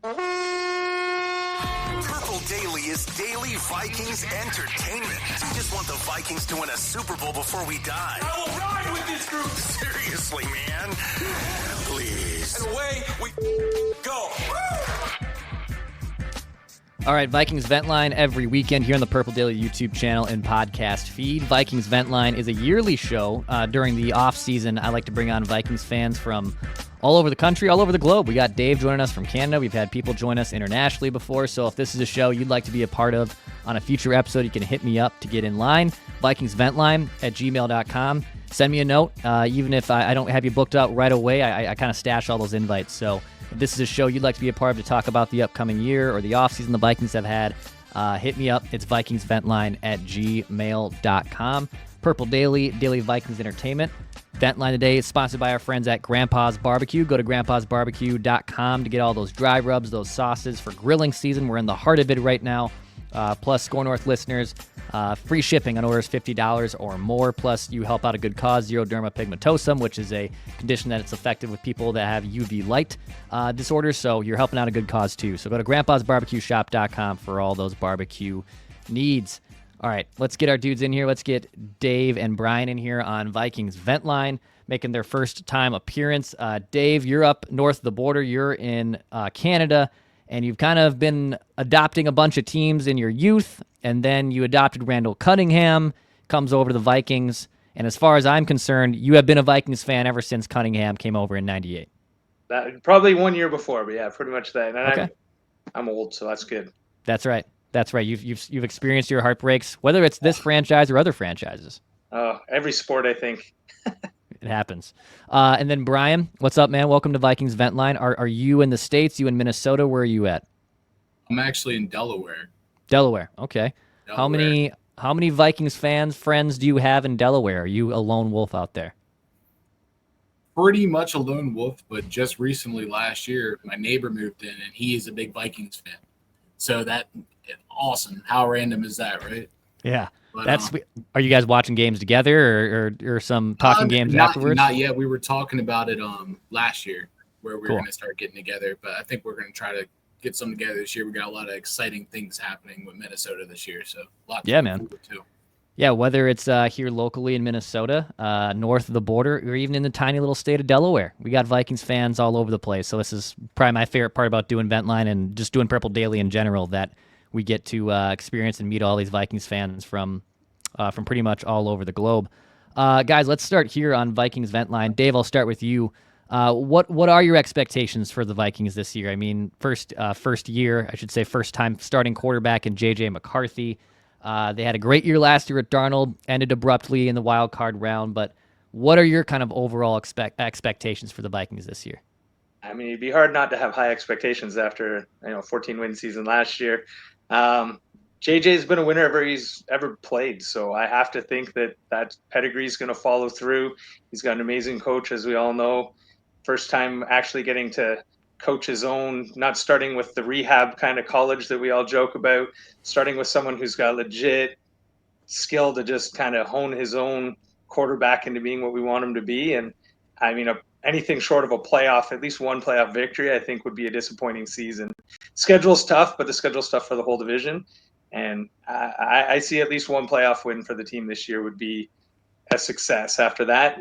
Purple Daily is daily Vikings entertainment. We just want the Vikings to win a Super Bowl before we die. I will ride with this group. Seriously, man. Please. And away we go. All right, Vikings Vent Line every weekend here on the Purple Daily YouTube channel and podcast feed. Vikings Vent Line is a yearly show. During the off-season, I like to bring on Vikings fans from all over the country, all over the globe. We got Dave joining us from Canada. We've had people join us internationally before. So if this is a show you'd like to be a part of on a future episode, you can hit me up to get in line. VikingsVentLine@gmail.com. Send me a note. Even if I don't have you booked out right away, I kind of stash all those invites. So if this is a show you'd like to be a part of to talk about the upcoming year or the offseason the Vikings have had, hit me up. It's VikingsVentLine@gmail.com. Purple Daily, Daily Vikings Entertainment. Vent Line today is sponsored by our friends at Grandpa's Barbecue. Go to grandpa'sbarbecue.com to get all those dry rubs, those sauces for grilling season. We're in the heart of it right now. Plus, Score North listeners, free shipping on orders $50 or more. Plus, you help out a good cause, xeroderma pigmentosum, which is a condition that it's affected with people that have UV light disorders. So you're helping out a good cause too. So go to grandpa'sbarbecueshop.com for all those barbecue needs. All right, let's get our dudes in here. Let's get Dave and Brian in here on Vikings Vent Line, making their first time appearance. Dave, you're up north of the border. You're in Canada, and you've kind of been adopting a bunch of teams in your youth, and then you adopted Randall Cunningham, comes over to the Vikings, and as far as I'm concerned, you have been a Vikings fan ever since Cunningham came over in '98. Probably 1 year before, but yeah, pretty much that. And Okay. I'm old, so that's good. That's right. That's right. You've experienced your heartbreaks, whether it's this franchise or other franchises. Oh, every sport, I think. It happens. And then Brian, what's up, man? Welcome to Vikings Vent Line. Are you in the States? You in Minnesota? Where are you at? I'm actually in Delaware. Delaware. Okay. Delaware. How many Vikings friends do you have in Delaware? Are you a lone wolf out there? Pretty much a lone wolf, but just recently last year, my neighbor moved in, and he is a big Vikings fan. So that awesome. How random is that, right? Yeah. But, That's sweet. Are you guys watching games together or some talking games afterwards? Not yet. We were talking about it last year where we were Cool. going to start getting together, but I think we're going to try to get some together this year. We got a lot of exciting things happening with Minnesota this year, so a lot to Yeah, look man. forward to. Yeah, whether it's here locally in Minnesota, north of the border, or even in the tiny little state of Delaware. We got Vikings fans all over the place. So this is probably my favorite part about doing Vent Line and just doing Purple Daily in general, that we get to experience and meet all these Vikings fans from pretty much all over the globe. Guys, let's start here on Vikings Vent Line. Dave, I'll start with you. What are your expectations for the Vikings this year? I mean, first year, I should say, first time starting quarterback in J.J. McCarthy. They had a great year last year at Darnold, ended abruptly in the wild card round. But what are your kind of overall expectations for the Vikings this year? I mean, it'd be hard not to have high expectations after 14-win season last year. JJ's been a winner every he's ever played, so I have to think that pedigree is going to follow through. He's got an amazing coach, as we all know. First time actually getting to coach his own, not starting with the rehab kind of college that we all joke about, starting with someone who's got legit skill to just kind of hone his own quarterback into being what we want him to be. And I mean, anything short of a playoff, at least one playoff victory, I think would be a disappointing season. Schedule's tough, but the schedule's tough for the whole division. And I see at least one playoff win for the team this year would be a success. After that,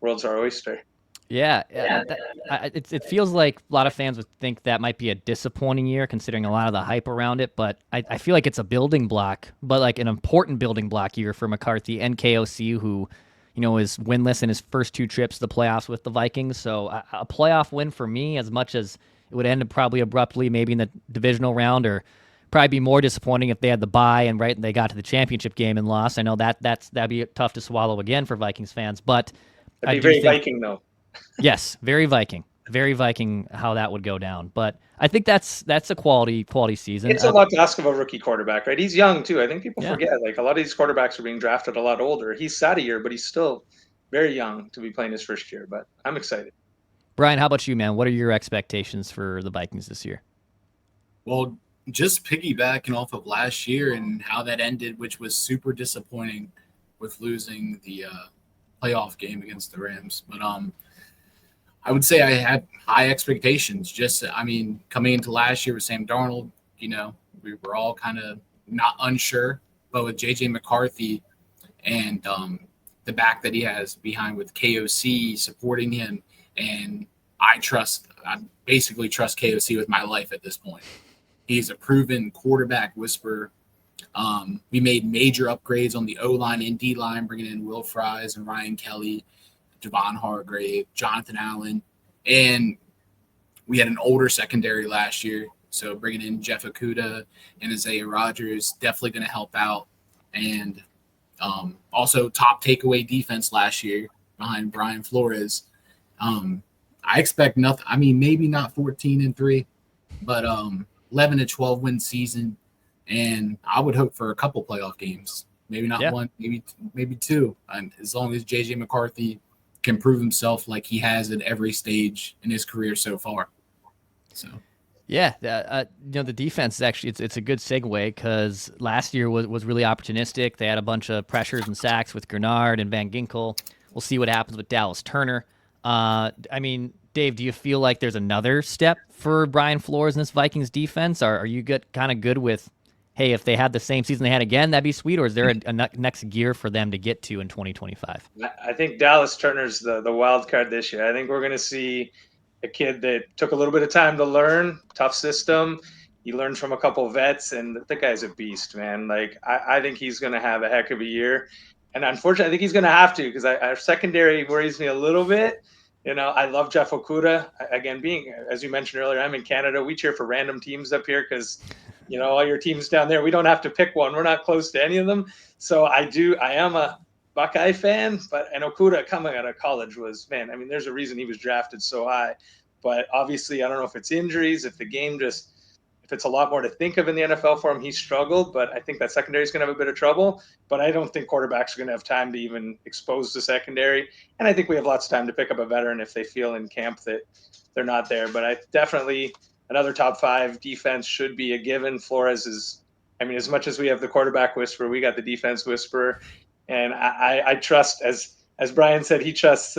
world's our oyster. Yeah, it feels like a lot of fans would think that might be a disappointing year considering a lot of the hype around it, but I feel like it's a building block, but like an important building block year for McCarthy and KOC, who, is winless in his first two trips to the playoffs with the Vikings. So a playoff win for me, as much as it would end probably abruptly, maybe in the divisional round, or probably be more disappointing if they had the bye and they got to the championship game and lost. I know that'd be tough to swallow again for Vikings fans, but that'd be very Viking though. Yes, very Viking how that would go down. But I think that's a quality season. It's a lot to ask of a rookie quarterback, right? He's young too. I think people forget, like, a lot of these quarterbacks are being drafted a lot older. He's sat a year, but he's still very young to be playing his first year. But I'm excited. Brian, how about you, man? What are your expectations for the Vikings this year? Well, just piggybacking off of last year and how that ended, which was super disappointing with losing the playoff game against the Rams. But I would say I had high expectations. Coming into last year with Sam Darnold, we were all kind of not unsure, but with JJ McCarthy and the back that he has behind with KOC supporting him, and I basically trust KOC with my life at this point. He's a proven quarterback whisperer. We made major upgrades on the O-line and D-line, bringing in Will Fries and Ryan Kelly, Javon Hargrave, Jonathan Allen, and we had an older secondary last year, so bringing in Jeff Okudah and Isaiah Rodgers definitely going to help out. And also top takeaway defense last year behind Brian Flores. I expect nothing. I mean, maybe not 14-3, but 11 to 12 win season, and I would hope for a couple playoff games. Maybe not one, maybe two. And as long as JJ McCarthy can prove himself like he has at every stage in his career so far. So. Yeah, the defense is actually it's a good segue because last year was really opportunistic. They had a bunch of pressures and sacks with Grenard and Van Ginkel. We'll see what happens with Dallas Turner. Dave, do you feel like there's another step for Brian Flores in this Vikings defense? Are you kind of good with, hey, if they had the same season they had again, that'd be sweet, or is there a next gear for them to get to in 2025? I think Dallas Turner's the wild card this year. I think we're going to see a kid that took a little bit of time to learn, tough system. He learned from a couple of vets, and the guy's a beast, man. Like, I think he's going to have a heck of a year. And unfortunately, I think he's going to have to because our secondary worries me a little bit. I love Jeff Okudah. Again, being, as you mentioned earlier, I'm in Canada. We cheer for random teams up here because, all your teams down there, we don't have to pick one. We're not close to any of them. So I am a Buckeye fan, and Okudah coming out of college was, man, I mean, there's a reason he was drafted so high. But obviously, I don't know if it's injuries, if the game if it's a lot more to think of in the NFL for him, he struggled. But I think that secondary is going to have a bit of trouble. But I don't think quarterbacks are going to have time to even expose the secondary. And I think we have lots of time to pick up a veteran if they feel in camp that they're not there. But I definitely, another top 5 defense should be a given. Flores is, as much as we have the quarterback whisperer, we got the defense whisperer. And I trust, as Brian said, he trusts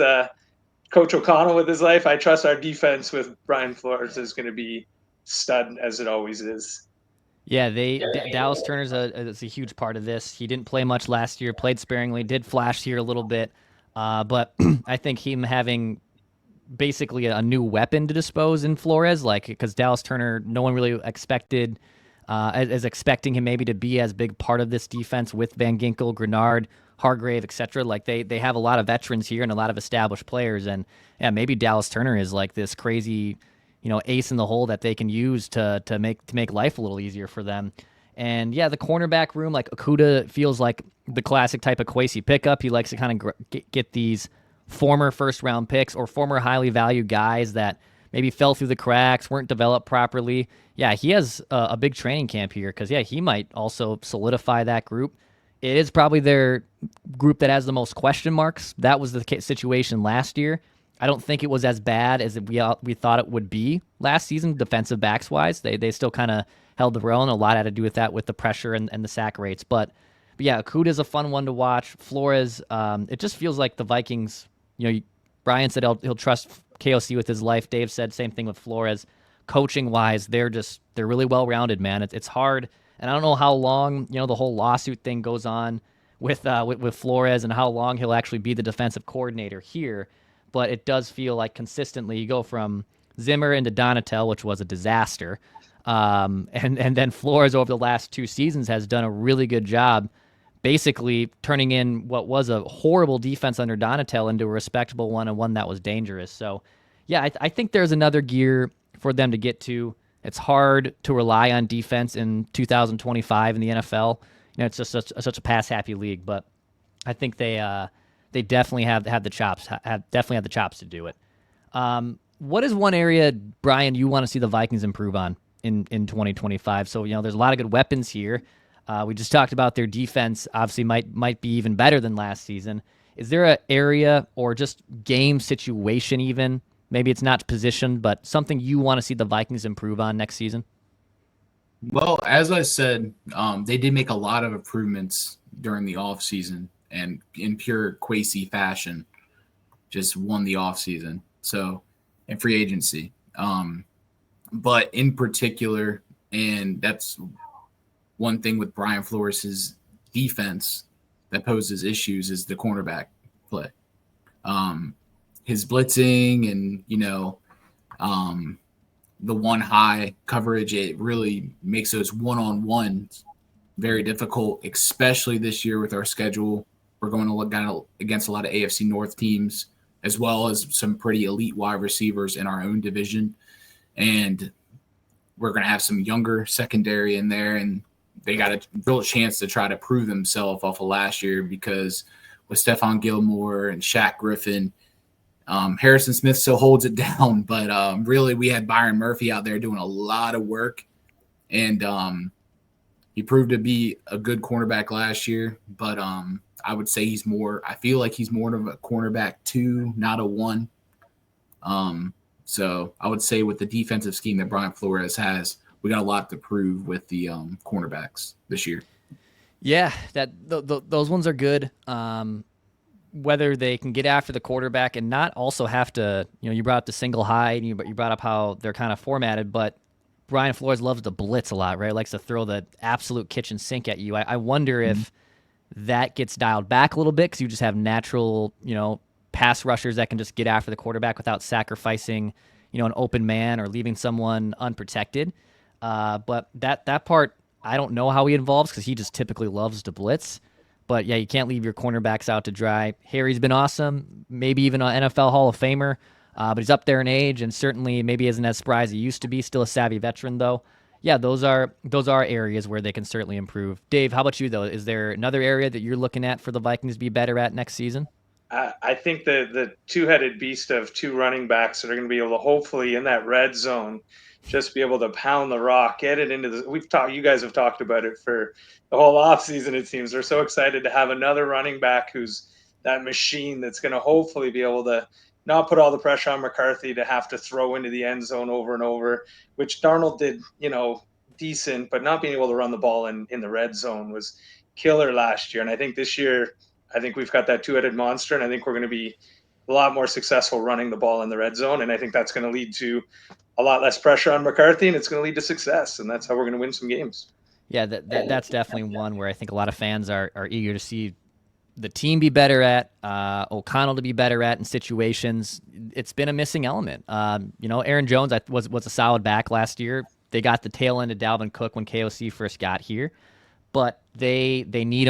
Coach O'Connell with his life. I trust our defense with Brian Flores is going to be stud as it always is. Yeah, Dallas Turner's is a huge part of this. He didn't play much last year, played sparingly, did flash here a little bit, but I think him having basically a new weapon to dispose in Flores, because Dallas Turner, no one really expected is expecting him maybe to be as big part of this defense with Van Ginkel, Grenard, Hargrave, etc. Like they have a lot of veterans here and a lot of established players, and maybe Dallas Turner is like this crazy, ace in the hole that they can use to make life a little easier for them. And the cornerback room, like Okudah feels like the classic type of Kwesi pickup. He likes to kind of get these former first round picks or former highly valued guys that maybe fell through the cracks, weren't developed properly. Yeah, he has a big training camp here because he might also solidify that group. It is probably their group that has the most question marks. That was the situation last year. I don't think it was as bad as we thought it would be last season, defensive backs wise. They still kind of held their own. A lot had to do with that, with the pressure and the sack rates. But Okudah is a fun one to watch. Flores, it just feels like the Vikings. Brian said he'll trust KOC with his life. Dave said same thing with Flores. Coaching wise, they're really well rounded, man. It's hard. And I don't know how long, the whole lawsuit thing goes on with Flores and how long he'll actually be the defensive coordinator here. But it does feel like consistently you go from Zimmer into Donatel, which was a disaster. And then Flores over the last 2 seasons has done a really good job basically turning in what was a horrible defense under Donatel into a respectable one and one that was dangerous. So, I think there's another gear for them to get to. It's hard to rely on defense in 2025 in the NFL. It's just such a pass-happy league, but I think they definitely have the chops. Definitely have the chops to do it. What is one area, Brian, you want to see the Vikings improve on in 2025? So there's a lot of good weapons here. We just talked about their defense. Obviously, might be even better than last season. Is there an area or just game situation even? Maybe it's not positioned, but something you want to see the Vikings improve on next season? Well, as I said, they did make a lot of improvements during the offseason, and in pure Kwesi fashion, just won the offseason. So in free agency. But in particular, and that's one thing with Brian Flores' defense that poses issues, is the cornerback play. His blitzing and, the one high coverage, it really makes those one-on-ones very difficult, especially this year with our schedule. We're going to look against a lot of AFC North teams, as well as some pretty elite wide receivers in our own division. And we're going to have some younger secondary in there, and they got a real chance to try to prove themselves off of last year, because with Stephon Gilmore and Shaq Griffin, Harrison Smith still holds it down, but really we had Byron Murphy out there doing a lot of work, and he proved to be a good cornerback last year. But I would say I feel like he's more of a cornerback 2, not a 1. So I would say with the defensive scheme that Brian Flores has, we got a lot to prove with the cornerbacks this year. Yeah, those ones are good. Whether they can get after the quarterback and not also have to, you brought up the single high, and you brought up how they're kind of formatted, but Brian Flores loves to blitz a lot, right? Likes to throw the absolute kitchen sink at you. I wonder if that gets dialed back a little bit, because you just have natural, pass rushers that can just get after the quarterback without sacrificing, an open man or leaving someone unprotected. But that part, I don't know how he involves, because he just typically loves to blitz. But yeah, you can't leave your cornerbacks out to dry. Harry's been awesome, maybe even an NFL Hall of Famer, but he's up there in age, and certainly maybe isn't as spry as he used to be. Still a savvy veteran, though. Yeah, those are areas where they can certainly improve. Dave, how about you, though? Is there another area that you're looking at for the Vikings to be better at next season? I think the two-headed beast of 2 running backs that are going to be able to, hopefully in that red zone, just be able to pound the rock, get it into the. You guys have talked about it for the whole offseason. It seems they're so excited to have another running back who's that machine that's going to hopefully be able to not put all the pressure on McCarthy to have to throw into the end zone over and over, which Darnold did, decent, but not being able to run the ball in the red zone was killer last year. And I think this year, we've got that two-headed monster, and I think we're going to be a lot more successful running the ball in the red zone. And I think that's going to lead to a lot less pressure on McCarthy, and it's going to lead to success. And that's how we're going to win some games. Yeah, that's definitely one where I think a lot of fans are eager to see the team be better at, O'Connell to be better at in situations. It's been a missing element. Aaron Jones was a solid back last year. They got the tail end of Dalvin Cook when KOC first got here, but they need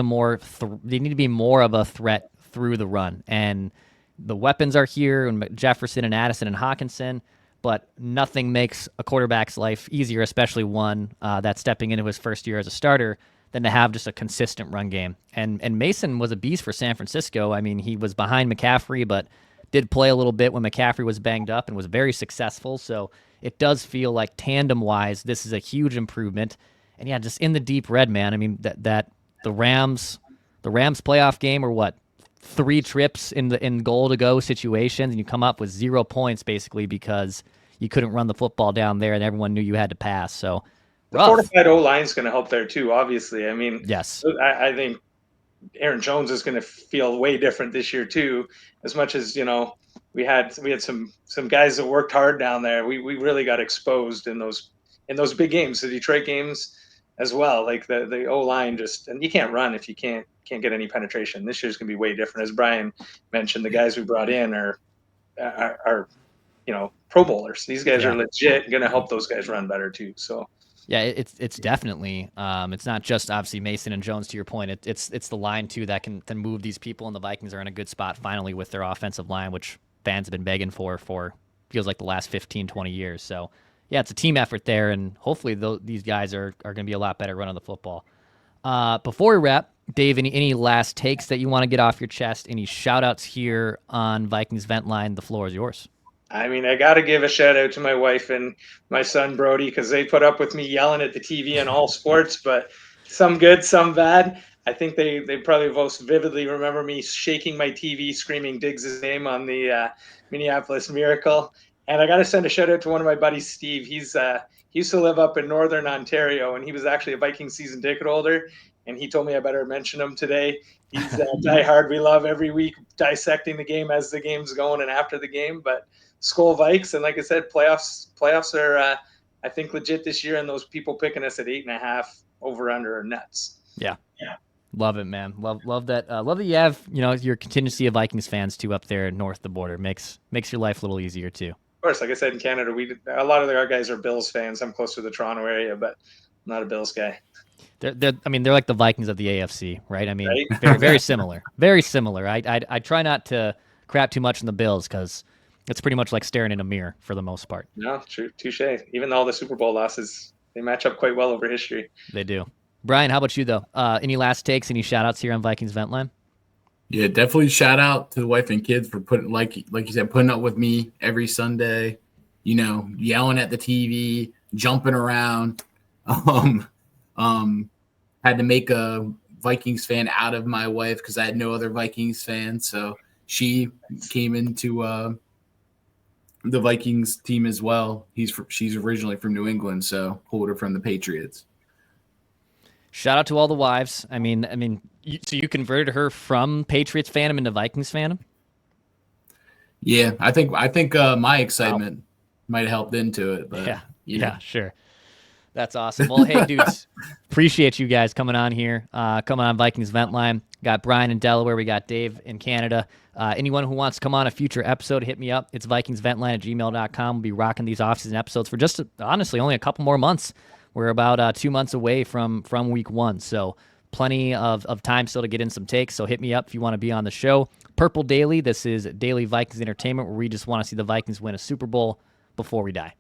they need to be more of a threat through the run. And the weapons are here, and Jefferson and Addison and Hawkinson, but nothing makes a quarterback's life easier, especially one that's stepping into his first year as a starter, than to have just a consistent run game. And Mason was a beast for San Francisco. I mean, he was behind McCaffrey, but did play a little bit when McCaffrey was banged up and was very successful. So it does feel like tandem-wise, this is a huge improvement. And yeah, just in the deep red, man. I mean, that the Rams playoff game, or what, 3 trips in goal to go situations, and you come up with 0 points basically because you couldn't run the football down there, and everyone knew you had to pass. So the fortified O-line is going to help there too, obviously. I mean, yes, I think Aaron Jones is going to feel way different this year too. As much as we had some guys that worked hard down there. We really got exposed in those big games, the Detroit games as well. Like the O-line and you can't run if you can't get any penetration. This year's going to be way different. As Brian mentioned, the guys we brought in are Pro Bowlers. These guys are legit going to help those guys run better too. So. Yeah, it's definitely it's not just obviously Mason and Jones, to your point. It's the line too that can move these people, and the Vikings are in a good spot finally with their offensive line, which fans have been begging for feels like the last 15, 20 years. So yeah, it's a team effort there, and hopefully these guys are going to be a lot better running the football. Before we wrap, Dave, any last takes that you want to get off your chest? Any shout outs here on Vikings Vent Line? The floor is yours. I mean, I got to give a shout out to my wife and my son, Brody, because they put up with me yelling at the TV in all sports, but some good, some bad. I think they probably most vividly remember me shaking my TV, screaming Diggs' name on the Minneapolis Miracle. And I got to send a shout out to one of my buddies, Steve. He used to live up in Northern Ontario, and he was actually a Vikings season ticket holder. And he told me I better mention him today. He's diehard. We love every week dissecting the game as the game's going and after the game. But Skull Vikes, and like I said, playoffs are I think legit this year, and those people picking us at 8.5 over under are nuts. Yeah. Love it, man. Love that. Love that you have, your contingency of Vikings fans too up there north of the border. Makes your life a little easier too. Of course, like I said, in Canada, a lot of our guys are Bills fans. I'm close to the Toronto area, but I'm not a Bills guy. They're like the Vikings of the AFC, right? I mean, Right? very, very similar. Very similar. I try not to crap too much on the Bills because it's pretty much like staring in a mirror for the most part. No, true, touche. Even all the Super Bowl losses, they match up quite well over history. They do. Brian, how about you though? Any last takes? Any shout outs here on Vikings Vent Line? Yeah, definitely shout out to the wife and kids for putting, like you said, putting up with me every Sunday. Yelling at the TV, jumping around. Had to make a Vikings fan out of my wife because I had no other Vikings fans, so she came into the Vikings team as well. She's originally from New England, so pulled her from the Patriots. Shout out to all the wives. I mean, so you converted her from Patriots fandom into Vikings fandom? Yeah, I think my excitement might have helped into it. But, yeah, sure. That's awesome. Well, hey, dudes, appreciate you guys coming on here, coming on Vikings Vent Line. Got Brian in Delaware. We got Dave in Canada. Anyone who wants to come on a future episode, hit me up. It's vikingsventline@gmail.com. We'll be rocking these off-season episodes for just, honestly, only a couple more months. We're about 2 months away from week 1, so plenty of time still to get in some takes. So hit me up if you want to be on the show. Purple Daily, this is Daily Vikings Entertainment, where we just want to see the Vikings win a Super Bowl before we die.